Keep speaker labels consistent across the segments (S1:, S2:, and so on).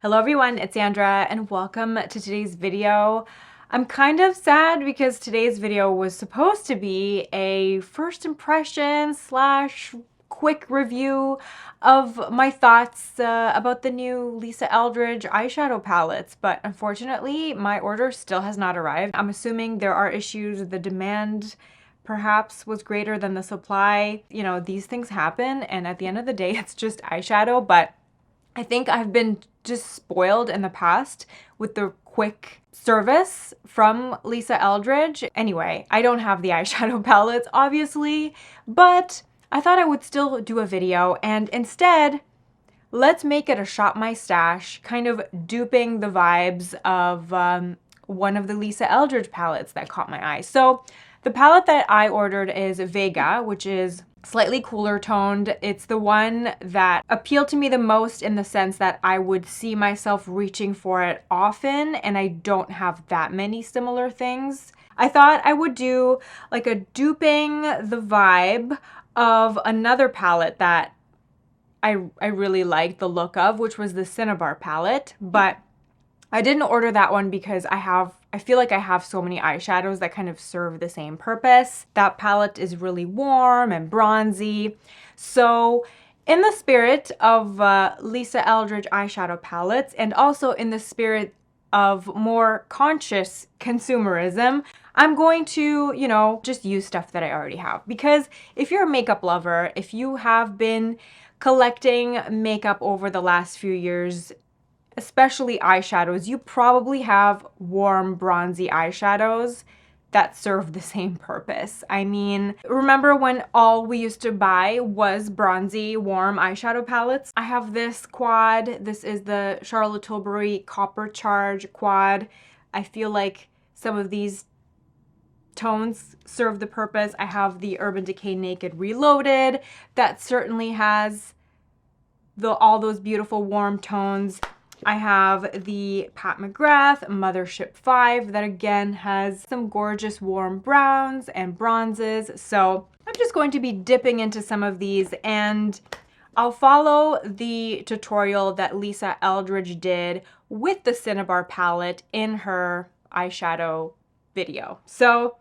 S1: Hello everyone, it's Sandra and welcome to today's video. I'm kind of sad because today's video was supposed to be a first impression slash quick review of my thoughts about the new Lisa Eldridge eyeshadow palettes, but unfortunately my order still has not arrived. I'm assuming there are issues with the demand perhaps was greater than the supply. You know, these things happen and at the end of the day it's just eyeshadow, but I think I've been just spoiled in the past with the quick service from Lisa Eldridge. Anyway, I don't have the eyeshadow palettes, obviously, but I thought I would still do a video, and instead, let's make it a shop my stash, kind of duping the vibes of one of the Lisa Eldridge palettes that caught my eye. So the palette that I ordered is Vega, which is slightly cooler toned. It's the one that appealed to me the most in the sense that I would see myself reaching for it often, and I don't have that many similar things. I thought I would do like a duping the vibe of another palette that I really liked the look of, which was the Cinnabar palette, but I didn't order that one because I feel like I have so many eyeshadows that kind of serve the same purpose. That palette is really warm and bronzy. So in the spirit of Lisa Eldridge eyeshadow palettes, and also in the spirit of more conscious consumerism, I'm going to, you know, just use stuff that I already have. Because if you're a makeup lover, if you have been collecting makeup over the last few years, especially eyeshadows, you probably have warm, bronzy eyeshadows that serve the same purpose. I mean, remember when all we used to buy was bronzy, warm eyeshadow palettes? I have this quad. This is the Charlotte Tilbury Copper Charge quad. I feel like some of these tones serve the purpose. I have the Urban Decay Naked Reloaded that certainly has all those beautiful warm tones. I have the McGrath Mothership V that again has some gorgeous warm browns and bronzes. So I'm just going to be dipping into some of these, and I'll follow the tutorial that Lisa Eldridge did with the Cinnabar palette in her eyeshadow video. So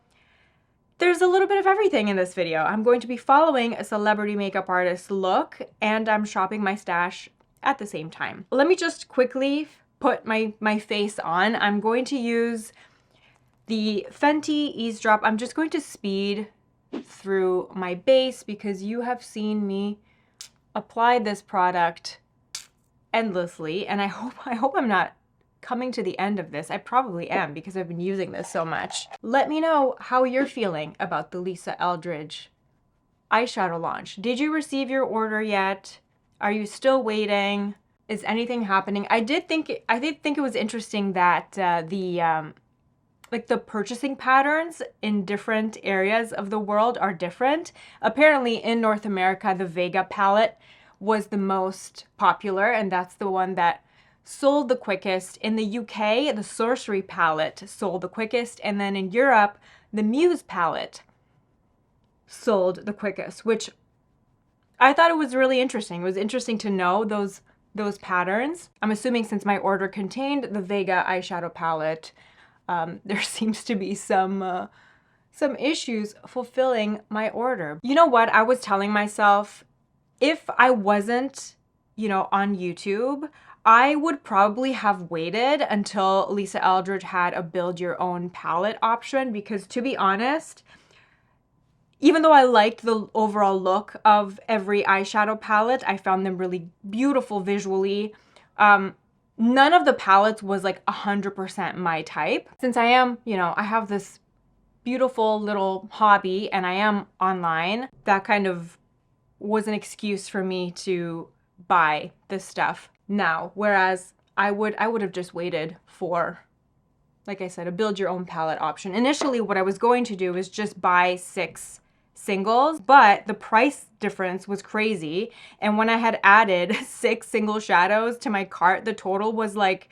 S1: there's a little bit of everything in this video. I'm going to be following a celebrity makeup artist look, and I'm shopping my stash at the same time. Let me just quickly put my face on. I'm going to use the Fenty Eavesdrop. I'm just going to speed through my base because you have seen me apply this product endlessly, and I hope I'm not coming to the end of this. I probably am because I've been using this so much. Let me know how you're feeling about the Lisa Eldridge eyeshadow launch. Did you receive your order yet? Are you still waiting? Is anything happening? I did think it was interesting that like the purchasing patterns in different areas of the world are different. Apparently in North America, the Vega palette was the most popular, and that's the one that sold the quickest. In the UK, the Sorcery palette sold the quickest, and then in Europe, the Muse palette sold the quickest, which I thought it was really interesting. It was interesting to know those patterns. I'm assuming since my order contained the Vega eyeshadow palette, there seems to be some issues fulfilling my order. You know what? I was telling myself, if I wasn't, you know, on YouTube, I would probably have waited until Lisa Eldridge had a build your own palette option, because to be honest, even though I liked the overall look of every eyeshadow palette, I found them really beautiful visually. None of the palettes was like 100% my type. Since I am, you know, I have this beautiful little hobby and I am online, that kind of was an excuse for me to buy this stuff now. Whereas I would have just waited for, like I said, a build your own palette option. Initially, what I was going to do is just buy 6 singles, but the price difference was crazy. And when I had added 6 single shadows to my cart, the total was like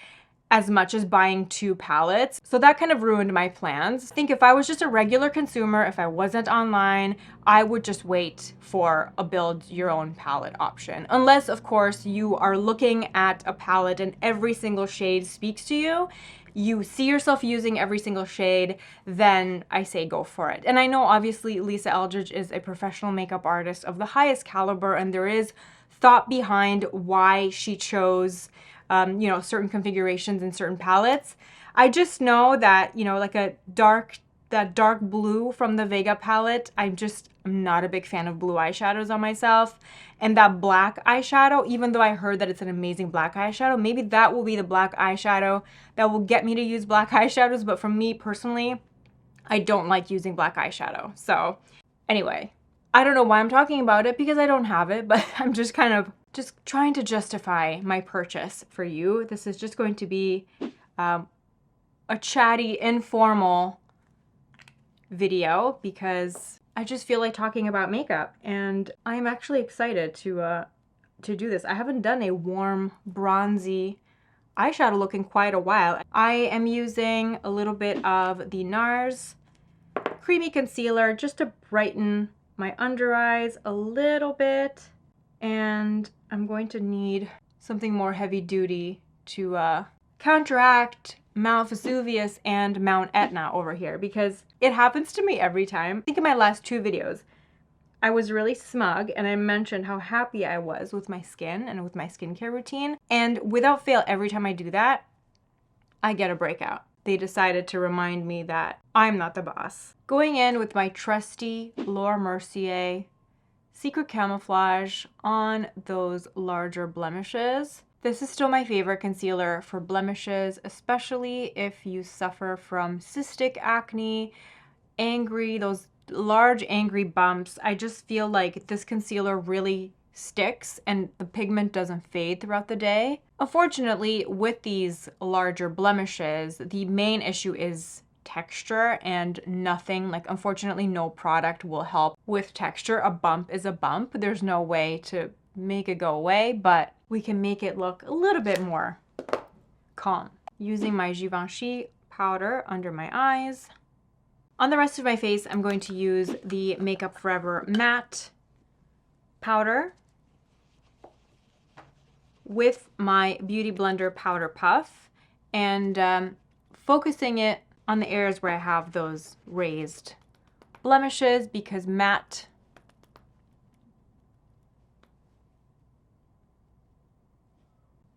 S1: as much as buying 2 palettes. So that kind of ruined my plans. I think if I was just a regular consumer, if I wasn't online, I would just wait for a build your own palette option. Unless, of course, you are looking at a palette and every single shade speaks to you. You see yourself using every single shade, then I say go for it. And I know obviously Lisa Eldridge is a professional makeup artist of the highest caliber, and there is thought behind why she chose you know, certain configurations and certain palettes. I just know that, you know, like that dark blue from the Vega palette, I'm not a big fan of blue eyeshadows on myself. And that black eyeshadow, even though I heard that it's an amazing black eyeshadow, maybe that will be the black eyeshadow that will get me to use black eyeshadows. But for me personally, I don't like using black eyeshadow. So anyway, I don't know why I'm talking about it because I don't have it, but I'm just kind of trying to justify my purchase for you. This is just going to be a chatty, informal video because I just feel like talking about makeup, and I'm actually excited to do this. I haven't done a warm, bronzy eyeshadow look in quite a while. I am using a little bit of the NARS Creamy Concealer just to brighten my under eyes a little bit. And I'm going to need something more heavy duty to counteract Mount Vesuvius and Mount Etna over here, because it happens to me every time. I think in my last 2 videos, I was really smug and I mentioned how happy I was with my skin and with my skincare routine. And without fail, every time I do that, I get a breakout. They decided to remind me that I'm not the boss. Going in with my trusty Laura Mercier Secret Camouflage on those larger blemishes. This is still my favorite concealer for blemishes, especially if you suffer from cystic acne, those large angry bumps. I just feel like this concealer really sticks and the pigment doesn't fade throughout the day. Unfortunately, with these larger blemishes, the main issue is texture, and nothing, like unfortunately no product will help with texture. A bump is a bump. There's no way to make it go away, but we can make it look a little bit more calm. Using my Givenchy powder under my eyes. On the rest of my face, I'm going to use the Makeup Forever matte powder with my Beauty Blender Powder Puff, and focusing it on the areas where I have those raised blemishes, because matte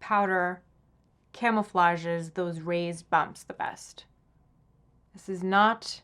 S1: powder camouflages those raised bumps the best. This is not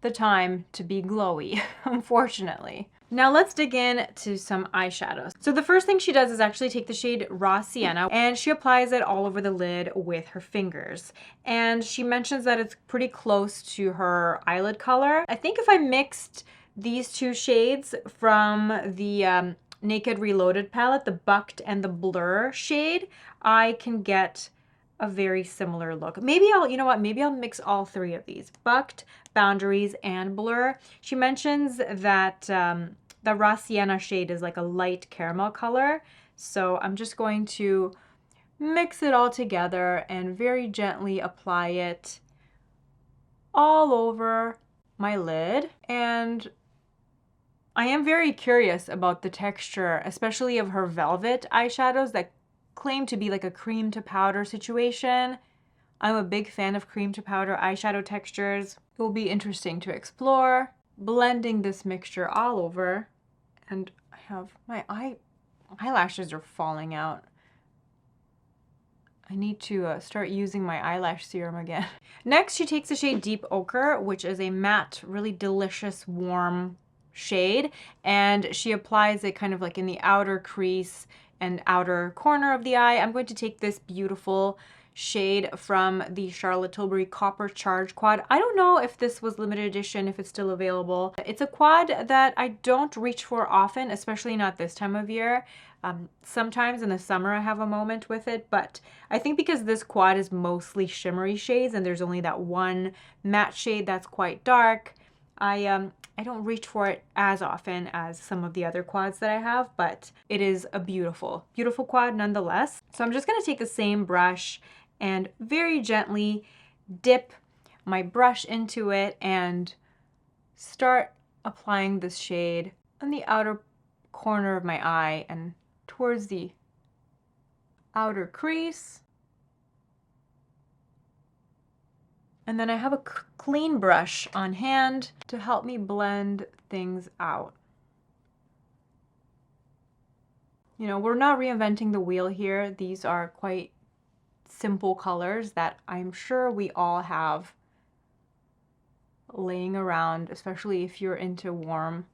S1: the time to be glowy, unfortunately. Now let's dig in to some eyeshadows. So the first thing she does is actually take the shade Raw Sienna and she applies it all over the lid with her fingers. And she mentions that it's pretty close to her eyelid color. I think if I mixed these 2 shades from the Naked Reloaded palette, the Bucked and the Blur shade, I can get a very similar look. Maybe I'll, you know what, maybe I'll mix all 3 of these, Bucked, Boundaries, and Blur. She mentions that the Raw Sienna shade is like a light caramel color. So I'm just going to mix it all together and very gently apply it all over my lid. And I am very curious about the texture, especially of her velvet eyeshadows that claim to be like a cream to powder situation. I'm a big fan of cream to powder eyeshadow textures. It will be interesting to explore. Blending this mixture all over, and I have my eyelashes are falling out. I need to start using my eyelash serum again. Next, she takes the shade Deep Ochre, which is a matte, really delicious, warm shade, and she applies it kind of like in the outer crease and outer corner of the eye. I'm going to take this beautiful shade from the Charlotte Tilbury Copper Charge Quad. I don't know if this was limited edition, if it's still available. It's a quad that I don't reach for often, especially not this time of year. Sometimes in the summer I have a moment with it, but I think because this quad is mostly shimmery shades and there's only that one matte shade that's quite dark, I don't reach for it as often as some of the other quads that I have, but it is a beautiful, beautiful quad nonetheless. So I'm just gonna take the same brush and very gently dip my brush into it and start applying this shade on the outer corner of my eye and towards the outer crease. And then I have a clean brush on hand to help me blend things out. You know, we're not reinventing the wheel here. These are quite simple colors that I'm sure we all have laying around, especially if you're into warm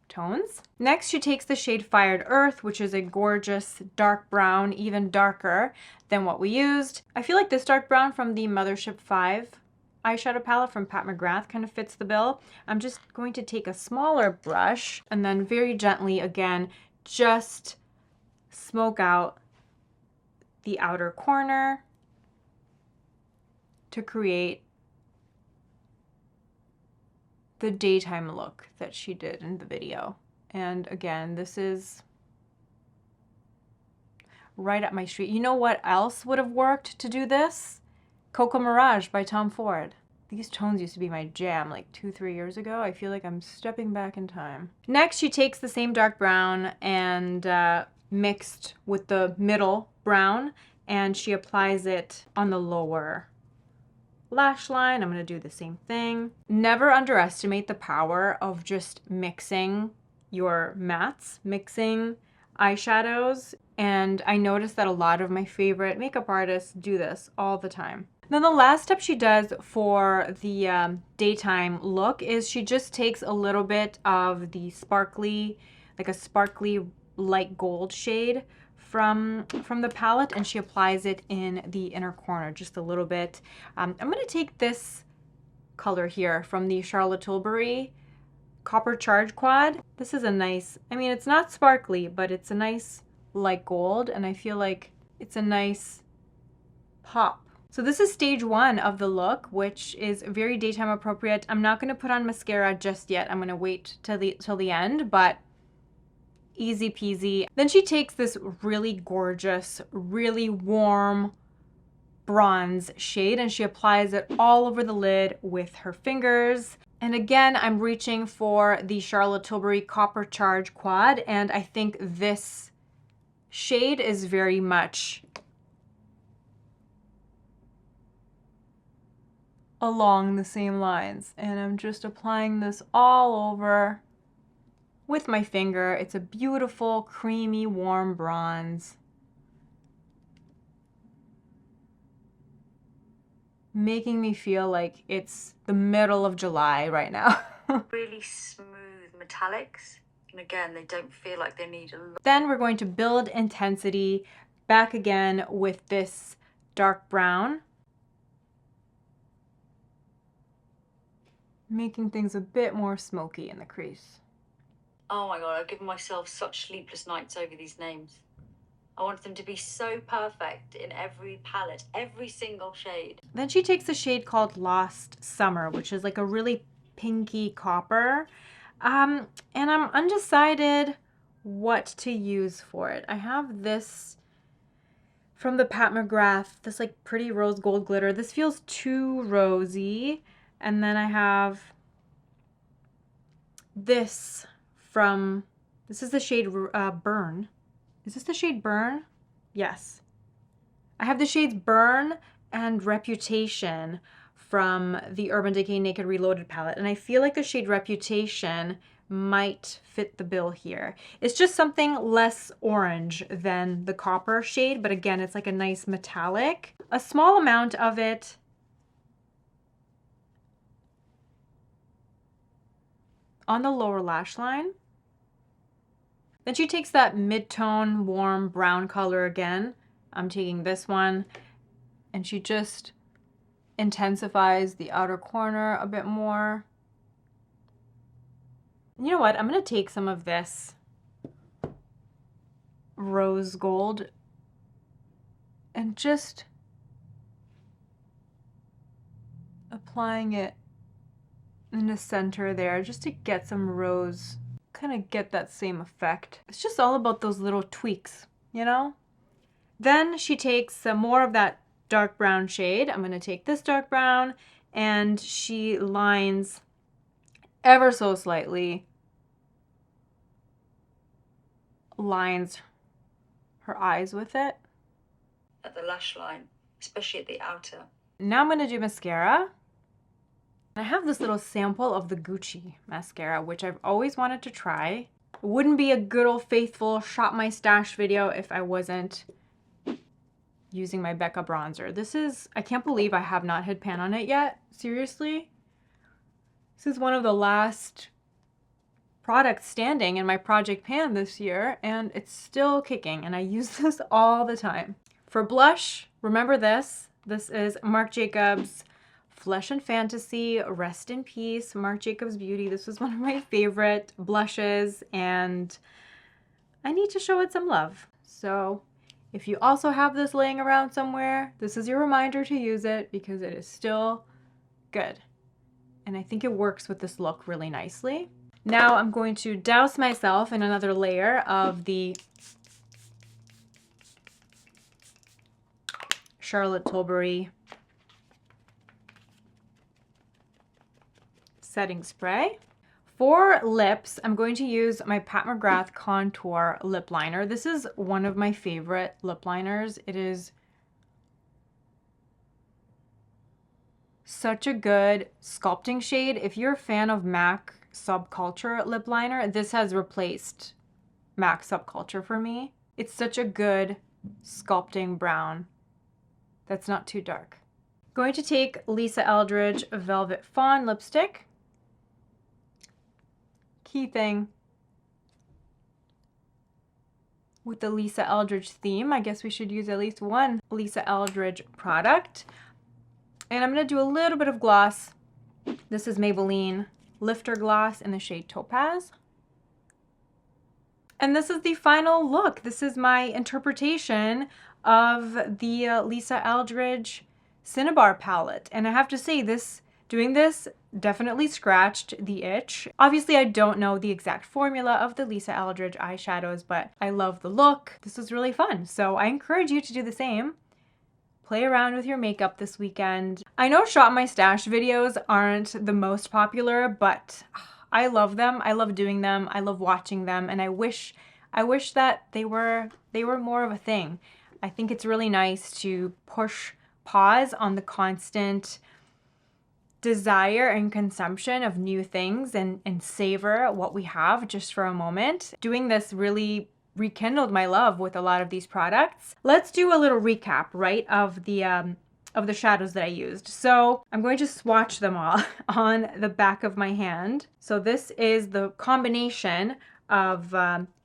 S1: tones. Next, she takes the shade Fired Earth, which is a gorgeous dark brown, even darker than what we used. I feel like this dark brown from the Mothership V eyeshadow palette from Pat McGrath kind of fits the bill. I'm just going to take a smaller brush and then very gently, again, just smoke out the outer corner to create the daytime look that she did in the video. And again, this is right up my street. You know what else would have worked to do this? Cocoa Mirage by Tom Ford. These tones used to be my jam like 2-3 years ago. I feel like I'm stepping back in time. Next, she takes the same dark brown and mixed with the middle brown, and she applies it on the lower lash line. I'm going to do the same thing. Never underestimate the power of just mixing your mattes, mixing eyeshadows. And I noticed that a lot of my favorite makeup artists do this all the time. Then the last step she does for the daytime look is she just takes a little bit of the sparkly, like a sparkly light gold shade from the palette, and she applies it in the inner corner just a little bit. I'm going to take this color here from the Charlotte Tilbury Copper Charge Quad. This is a nice, I mean, it's not sparkly, but it's a nice light gold, and I feel like it's a nice pop. So this is stage 1 of the look, which is very daytime appropriate. I'm not going to put on mascara just yet. I'm going to wait till the end, but easy peasy. Then she takes this really gorgeous, really warm bronze shade and she applies it all over the lid with her fingers. And again, I'm reaching for the Charlotte Tilbury Copper Charge Quad, and I think this shade is very much along the same lines. And I'm just applying this all over with my finger. It's a beautiful, creamy, warm bronze. Making me feel like it's the middle of July right now.
S2: Really smooth metallics. And again, they don't feel like they need a lot.
S1: Then we're going to build intensity back again with this dark brown. Making things a bit more smoky in the crease.
S2: Oh my god, I've given myself such sleepless nights over these names. I want them to be so perfect in every palette, every single shade.
S1: Then she takes a shade called Lost Summer, which is like a really pinky copper. And I'm undecided what to use for it. I have this from the Pat McGrath, this like pretty rose gold glitter. This feels too rosy. And then I have this from, this is the shade Burn. Is this the shade Burn? Yes. I have the shades Burn and Reputation from the Urban Decay Naked Reloaded palette. And I feel like the shade Reputation might fit the bill here. It's just something less orange than the copper shade, but again, it's like a nice metallic. A small amount of it on the lower lash line. Then she takes that mid-tone warm brown color again. I'm taking this one, and she just intensifies the outer corner a bit more. You know what? I'm going to take some of this rose gold and just applying it in the center there just to get some rose, kind of get that same effect. It's just all about those little tweaks, you know? Then she takes some more of that dark brown shade. I'm going to take this dark brown, and she lines ever so slightly, lines her eyes with it.
S2: At the lash line, especially at the outer.
S1: Now I'm going to do mascara. I have this little sample of the Gucci mascara, which I've always wanted to try. It wouldn't be a good old faithful shop my stash video if I wasn't using my Becca bronzer. This is, I can't believe I have not hit pan on it yet. Seriously. This is one of the last products standing in my project pan this year, and it's still kicking, and I use this all the time. For blush, remember this. This is Marc Jacobs Flesh and Fantasy, Rest in Peace, Marc Jacobs Beauty. This was one of my favorite blushes, and I need to show it some love. So if you also have this laying around somewhere, this is your reminder to use it because it is still good. And I think it works with this look really nicely. Now I'm going to douse myself in another layer of the Charlotte Tilbury setting spray. For lips, I'm going to use my Pat McGrath Contour lip liner. This is one of my favorite lip liners. It is such a good sculpting shade. If you're a fan of MAC Subculture lip liner, this has replaced MAC Subculture for me. It's such a good sculpting brown that's not too dark. Going to take Lisa Eldridge Velvet Fawn lipstick. Key thing with the Lisa Eldridge theme, I guess we should use at least one Lisa Eldridge product. And I'm going to do a little bit of gloss. This is Maybelline Lifter Gloss in the shade Topaz. And this is the final look. This is my interpretation of the Lisa Eldridge Cinnabar palette. And I have to say, doing this definitely scratched the itch. Obviously, I don't know the exact formula of the Lisa Eldridge eyeshadows, but I love the look. This was really fun. So I encourage you to do the same. Play around with your makeup this weekend. I know Shop My Stash videos aren't the most popular, but I love them. I love doing them. I love watching them, and I wish that they were more of a thing. I think it's really nice to push pause on the constant desire and consumption of new things and savor what we have just for a moment. Doing this really rekindled my love with a lot of these products. Let's do a little recap, right, of the shadows that I used. So I'm going to swatch them all on the back of my hand. So this is the combination of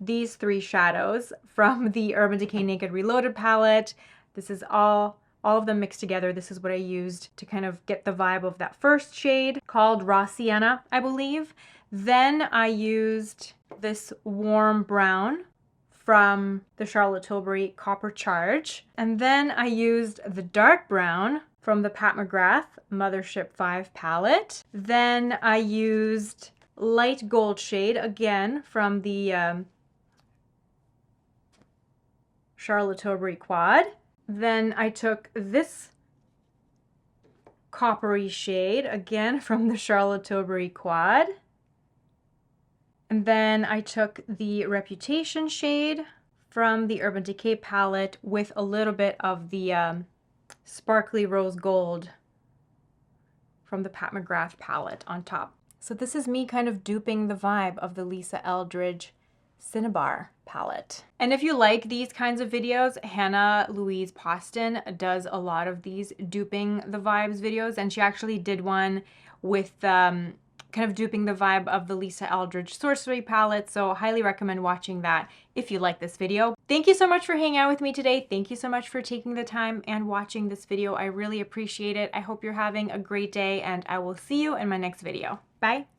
S1: these three shadows from the Urban Decay Naked Reloaded palette. This is all of them mixed together. This is what I used to kind of get the vibe of that first shade called Raw Sienna, I believe. Then I used this warm brown from the Charlotte Tilbury Copper Charge. And then I used the dark brown from the Pat McGrath Mothership V palette. Then I used light gold shade, again, from the Charlotte Tilbury Quad. Then I took this coppery shade, again from the Charlotte Tilbury Quad. And then I took the Reputation shade from the Urban Decay palette with a little bit of the Sparkly Rose Gold from the Pat McGrath palette on top. So this is me kind of duping the vibe of the Lisa Eldridge Cinnabar palette. And if you like these kinds of videos, Hannah Louise Poston does a lot of these duping the vibes videos, and she actually did one with kind of duping the vibe of the Lisa Eldridge Sorcery palette, so highly recommend watching that if you like this video. Thank you so much for hanging out with me today. Thank you so much for taking the time and watching this video. I really appreciate it. I hope you're having a great day, and I will see you in my next video. Bye!